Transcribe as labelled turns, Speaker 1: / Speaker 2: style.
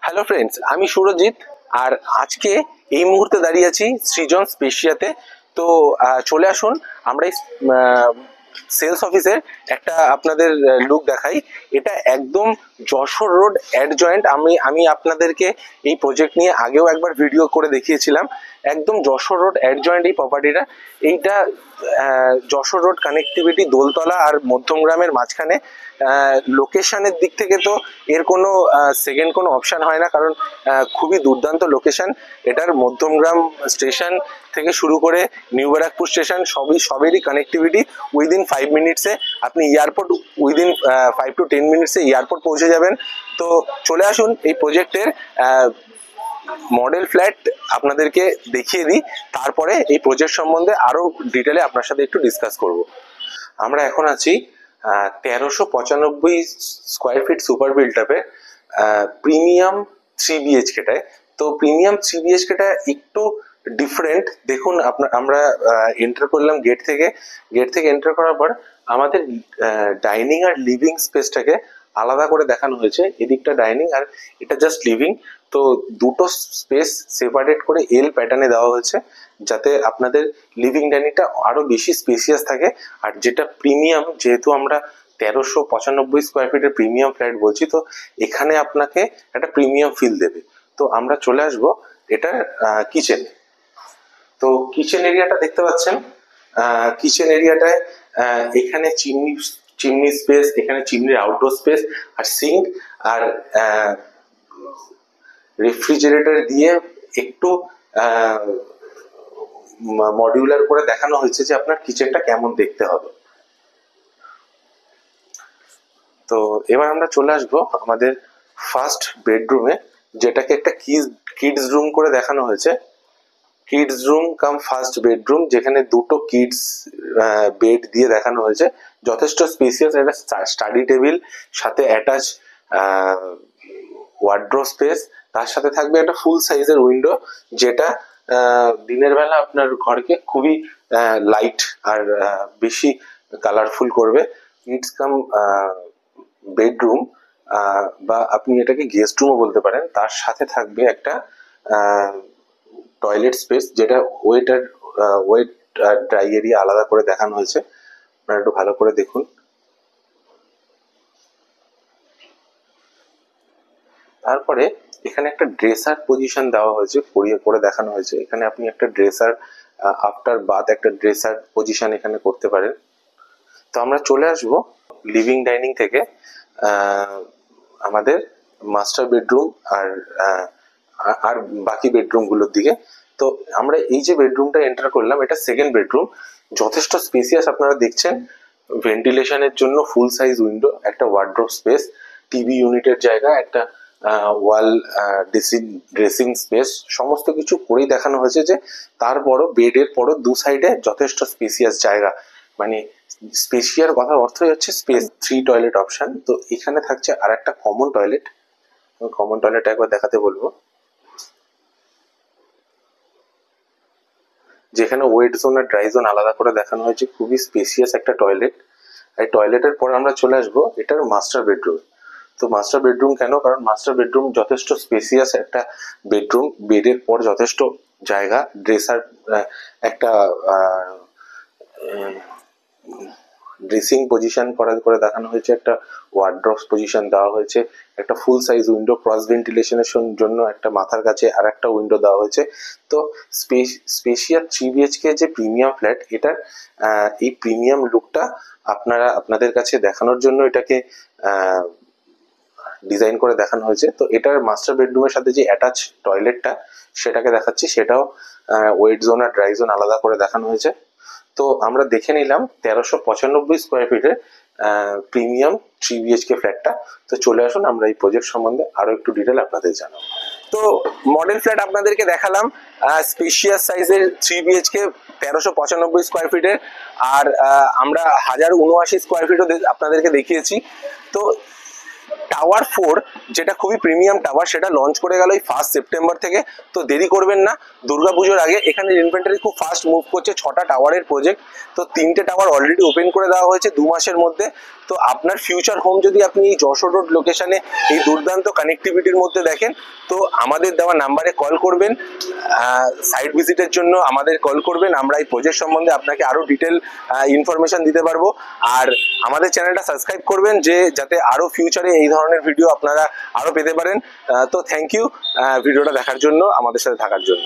Speaker 1: Hello friends, আমি সুরজিৎ। আর আজকে এই মুহূর্তে দাঁড়িয়ে আছি সৃজন স্পেশিয়াতে। তো চলে আসুন, আমরা এই সেলস অফিসের একটা আপনাদের লুক দেখাই। এটা একদম যশোর রোড অ্যাডজয়েন্ট। আমি আপনাদেরকে এই প্রজেক্ট নিয়ে আগেও একবার ভিডিও করে দেখিয়েছিলাম। একদম যশোর রোড অ্যাডজয়েন্ট এই প্রপার্টিটা। এইটা যশোর রোড কানেক্টিভিটি, দোলতলা আর মধ্যমগ্রামের মাঝখানে। লোকেশনের দিক থেকে তো এর কোনো সেকেন্ড কোনো অপশান হয় না, কারণ খুবই দুর্দান্ত লোকেশন এটার। মধ্যমগ্রাম স্টেশন থেকে শুরু করে নিউ ব্যারাকপুর স্টেশন সবেরই কানেক্টিভিটি। উইদিন 5 মিনিটসে আপনি এয়ারপোর্ট, উইদিন 5 to 10 মিনিটসে এয়ারপোর্ট পৌঁছে যাবেন। তো চলে আসুন, এই প্রজেক্টের মডেল ফ্ল্যাট আপনাদেরকে দেখিয়ে দিই, তারপরে এই প্রজেক্ট সম্বন্ধে আরো ডিটেলে আপনার সাথে একটু ডিসকাস করব। আমরা এখন আছি 1395 স্কোয়ার ফিট সুপার বিল্ট আপে প্রিমিয়াম 3 বিএইচকেটায়। তো প্রিমিয়াম 3 বিএইচকেটা একটু ডিফারেন্ট। দেখুন, আমরা এন্টার করলাম গেট থেকে এন্টার করার পর আমাদের ডাইনিং আর লিভিং স্পেসটাকে আলাদা করে দেখানো হয়েছে। এদিকটা ডাইনিং আর এটা জাস্ট লিভিং। তো দুটো স্পেস সেপারেট করে এল প্যাটার্নে দেওয়া হয়েছে, যাতে আপনাদের লিভিং ডাইনিংটা আরো বেশি স্পেসিয়াস থাকে। আর যেটা প্রিমিয়াম, যেহেতু আমরা 1395 স্কোয়ার ফিটের প্রিমিয়াম ফ্ল্যাট বলছি, তো এখানে আপনাকে একটা প্রিমিয়াম ফিল দেবে। তো আমরা চলে আসবো এটা কিচেনে। তো কিচেন এরিয়াটা দেখতে পাচ্ছেন। কিচেন এরিয়াটায় এখানে চিমনি স্পেস, এখানে চিমনির আউটডোর স্পেস আর সিঙ্ক আর রেফ্রিজারেটর দিয়ে একটু মডিউলার করে দেখানো হয়েছে যে আপনার কিচেনটা কেমন দেখতে হবে। তো এবার আমরা চলে আসবো আমাদের ফার্স্ট বেডরুমে, যেটাকে একটা কিডস রুম করে দেখানো হয়েছে। Kids room cum first bedroom, যেখানে দুটো কিডস বেড দিয়ে দেখানো হয়েছে। যথেষ্ট স্পেসিয়াস একটা স্টাডি টেবিল, সাথে অ্যাটাচ ওয়ার্ড্রোব স্পেস। তার সাথে থাকবে একটা ফুল সাইজের উইন্ডো, যেটা দিনের বেলা আপনার ঘরকে খুবই লাইট আর বেশি কালারফুল করবে। কিডস কাম বেডরুম, বা আপনি এটাকে গেস্ট রুমও বলতে পারেন। তার সাথে থাকবে একটা টয়লেট স্পেস, যেটা ওয়েট আর ড্রাই এরিয়া আলাদা করে দেখানো হয়েছে। আপনারা একটু ভালো করে দেখুন। তারপরে এখানে একটা ড্রেসার পজিশন দেওয়া হয়েছে, করে দেখানো হয়েছে। এখানে আপনি একটা ড্রেসার, আফটার বাথ একটা ড্রেসার পজিশন এখানে করতে পারেন। তো আমরা চলে আসবো লিভিং ডাইনিং থেকে আমাদের মাস্টার বেডরুম আর বাকি বেডরুম গুলোর দিকে। তো আমরা এই যে বেডরুমটা এন্টার করলাম, এটা সেকেন্ড বেডরুম। যথেষ্ট স্পেসিয়াস আপনারা দেখছেন। ভেন্টিলেশনের জন্য ফুল সাইজ উইন্ডো, একটা ওয়ার্ড্রোব স্পেস, টিভি ইউনিটের জায়গা, একটা ওয়াল ড্রেসিং স্পেস, সমস্ত কিছু করেই দেখানো হয়েছে। যে তারপরও বেডের পরও দু সাইডে যথেষ্ট স্পেসিয়াস জায়গা, মানে স্পেশিয়ার কথার অর্থই হচ্ছে স্পেস। 3 toilet option. তো এখানে থাকছে আর একটা কমন টয়লেট। কমন টয়লেট একবার দেখাতে বলবো, যেখানে ওয়েট জোন আর ড্রাই জোন আলাদা করে দেখানো হয়েছে। খুবই স্পেসিয়াস একটা টয়লেট। এই টয়লেটের পর আমরা চলে আসবো এটার মাস্টার বেডরুম। তো মাস্টার বেডরুম কেন? কারণ মাস্টার বেডরুম যথেষ্ট স্পেসিয়াস একটা বেডরুম। বেডের পর যথেষ্ট জায়গা, ড্রেসার, একটা ড্রেসিং পজিশন করে দেখানো হয়েছে, একটা ওয়ার্ড্রোব পজিশন দেওয়া হয়েছে, একটা ফুল সাইজ উইন্ডো, ক্রস ভেন্টিলেশনের জন্য একটা মাথার কাছে আর একটা উইন্ডো দেওয়া হয়েছে। তো স্পেশিয়াস 3 বিএইচকে যে প্রিমিয়াম ফ্ল্যাট, এটার এই প্রিমিয়াম লুকটা আপনাদের কাছে দেখানোর জন্য এটাকে ডিজাইন করে দেখানো হয়েছে। তো এটার মাস্টার বেডরুমের সাথে যে অ্যাটাচ টয়লেটটা, সেটাকে দেখাচ্ছি। সেটাও ওয়েট জোন আর ড্রাই জোন আলাদা করে দেখানো হয়েছে। তো আমরা দেখে নিলাম 1395 স্কোয়ার ফিটের প্রিমিয়াম 3 বিএইচকে ফ্ল্যাটটা। তো চলে আসুন, আমরা এই প্রজেক্ট সম্বন্ধে আরো একটু ডিটেল আপনাদের জানাবো। তো মডেল ফ্ল্যাট আপনাদেরকে দেখালাম, স্পেশিয়াস সাইজের 3 বিএইচকে 1395 স্কোয়ার ফিটের। আর আমরা 1079 স্কোয়ার ফিটও আপনাদেরকে দেখিয়েছি। তো টাওয়ার 4, যেটা খুবই প্রিমিয়াম টাওয়ার, সেটা লঞ্চ করে গেল এই 1 সেপ্টেম্বর থেকে। তো দেরি করবেন না, দুর্গাপুজোর আগে। এখানে ইনভেন্টারি খুব ফাস্ট মুভ করছে। 6টা টাওয়ারের প্রজেক্ট। তো 3টে টাওয়ার অলরেডি ওপেন করে দেওয়া হয়েছে 2 মাসের মধ্যে। তো তো আপনার ফিউচার হোম যদি আপনি এই যশোর রোড লোকেশনে এই দুর্দান্ত কানেক্টিভিটির মধ্যে দেখেন, তো আমাদের দেওয়া নাম্বারে কল করবেন, সাইট ভিজিটের জন্য আমাদের কল করবেন। আমরা এই প্রজেক্ট সম্বন্ধে আপনাকে আরো ডিটেল ইনফরমেশন দিতে পারবো। আর আমাদের চ্যানেলটা সাবস্ক্রাইব করবেন, যাতে আরো ফিউচারে এই ধরনের ভিডিও আপনারা আরো পেতে পারেন। তো থ্যাংক ইউ ভিডিওটা দেখার জন্য, আমাদের সাথে থাকার জন্য।